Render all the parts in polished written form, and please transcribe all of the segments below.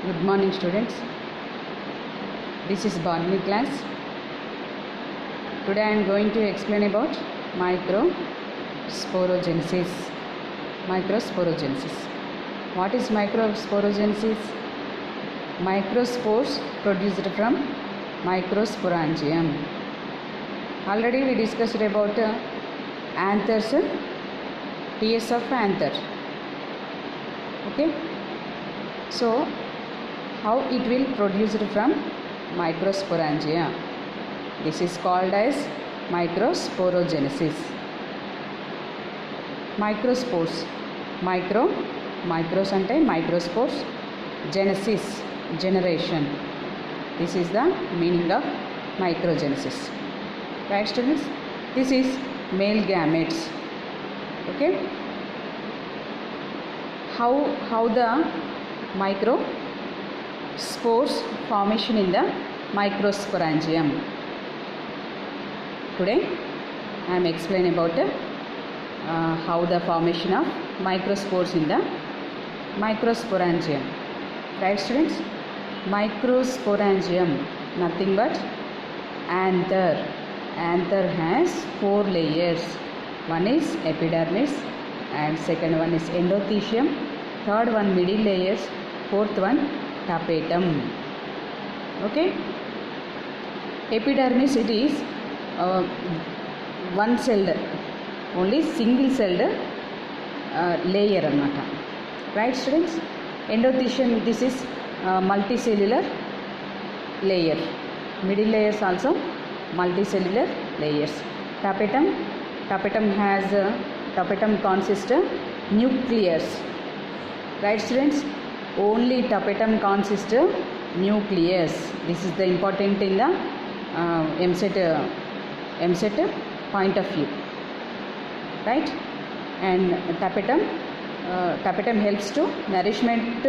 Good morning, students. This is botany class. Today I am going to explain about microsporogenesis. Microsporogenesis. What is microsporogenesis? Microspores produced from microsporangium. Already we discussed about anthers, TS of anther. Okay. So how it will produced from microsporangia. This is called as microsporogenesis. Microspores. Micros ante microspores. Genesis, generation. This is the meaning of microgenesis. Right, students? This is male gametes. Okay. How the microspores formation in the microsporangium. Today I am explaining about how the formation of microspores in the microsporangium. Right, students? Microsporangium, nothing but anther. Anther has 4 layers. One is epidermis, and second one is endothecium, third one middle layers, fourth one tapetum. Okay. Epidermis, it is one celled, only single celled layer anamata. Right, students? Endothecium, this is multicellular layer. Middle layers also multicellular layers. Tapetum consists of nucleus. Right, students? Only tapetum consists of nucleus. This is the important in the MCET point of view. Right? And tapetum helps to nourishment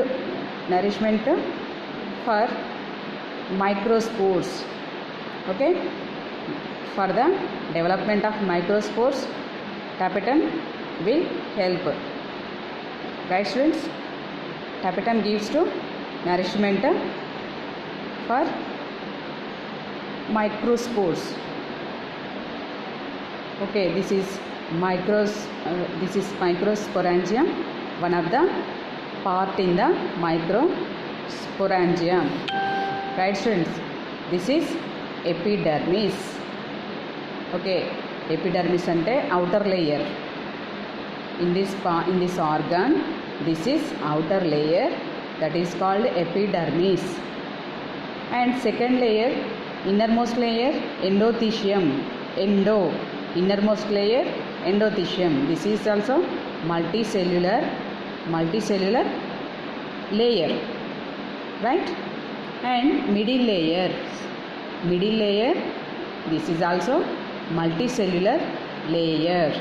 for microspores. Okay? For the development of microspores, tapetum will help. Right, students? Tapetum gives to nourishment for microspores. Okay, this is microsporangium, one of the part in the microsporangium. Right, students? This is epidermis. Okay, epidermis ante outer layer. In this organ, this is outer layer, that is called epidermis. And second layer, innermost layer, endothecium. Innermost layer, endothecium. This is also multicellular layer. Right? And middle layer, this is also multicellular layer.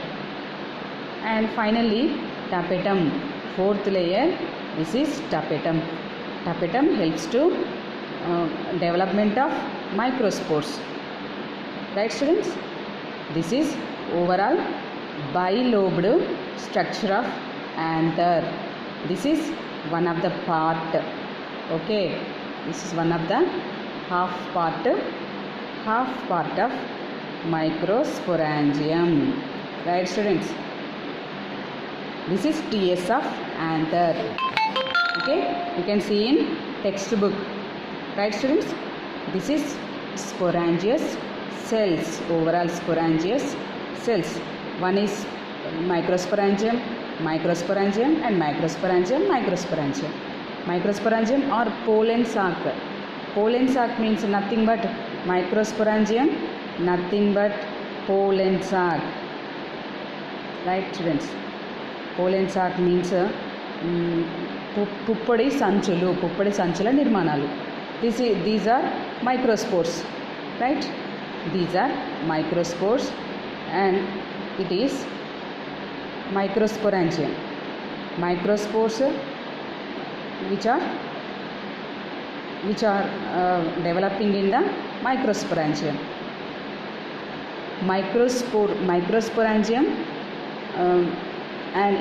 And finally tapetum, fourth layer, this is tapetum. Tapetum helps to development of microspores. Right, students? This is overall bilobed structure of anther. This is one of the part. Okay, this is one of the half part of microsporangium. Right, students? This is TS of anther. Okay, you can see in textbook. Right, students? This is sporangious cells, overall sporangious cells. One is microsporangium, and microsporangium. Microsporangium or pollen sac. Pollen sac means nothing but microsporangium, nothing but pollen sac. Right, students? Pollen sac means puppadi sanchula nirmanalu. These are microspores. Right? These are microspores, and it is microsporangium. Microspores which are developing in the microsporangium. Microsporangium and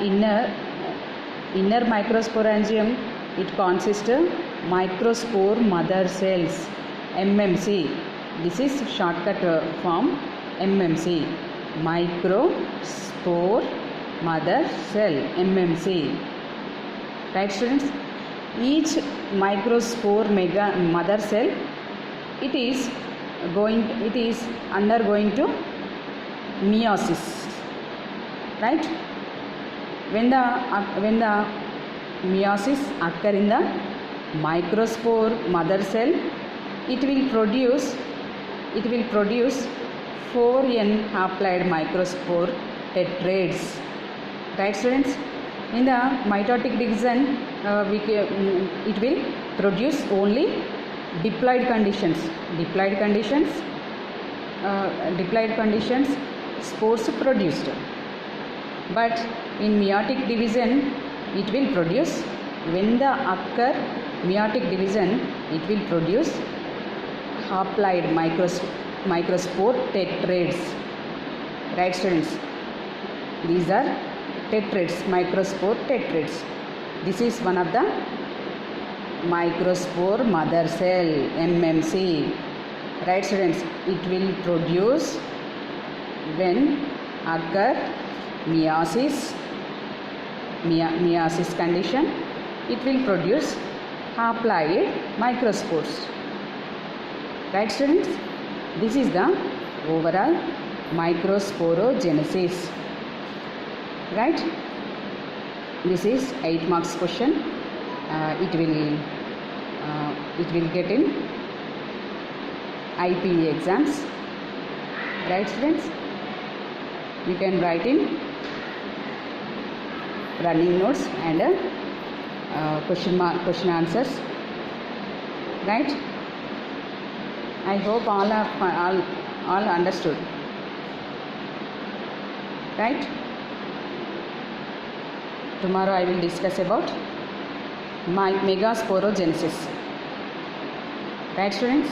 inner microsporangium, it consists microspore mother cells, MMC. This is shortcut form MMC, microspore mother cell, MMC. Right, students? Each microspore mother cell, it is undergoing to meiosis. Right? When the meiosis occur in the microspore mother cell, it will produce 4n haploid microspore tetrads. Right, students? In the mitotic division, it will produce only diploid conditions spores produced. But in meiotic division, it will produce, when the occur meiotic division, it will produce haploid microspore tetrads. Right, students? These are tetrads, microspore tetrads. This is one of the microspore mother cell, MMC. Right, students? It will produce when occur meiosis condition, it will produce haploid microspores. Right, students? This is the overall microsporogenesis. Right? This is 8 marks question. It will get in IPE exams. Right, students? You can write in running notes and question answers. Right? I hope all understood. Right? Tomorrow I will discuss about megasporogenesis. Right, students?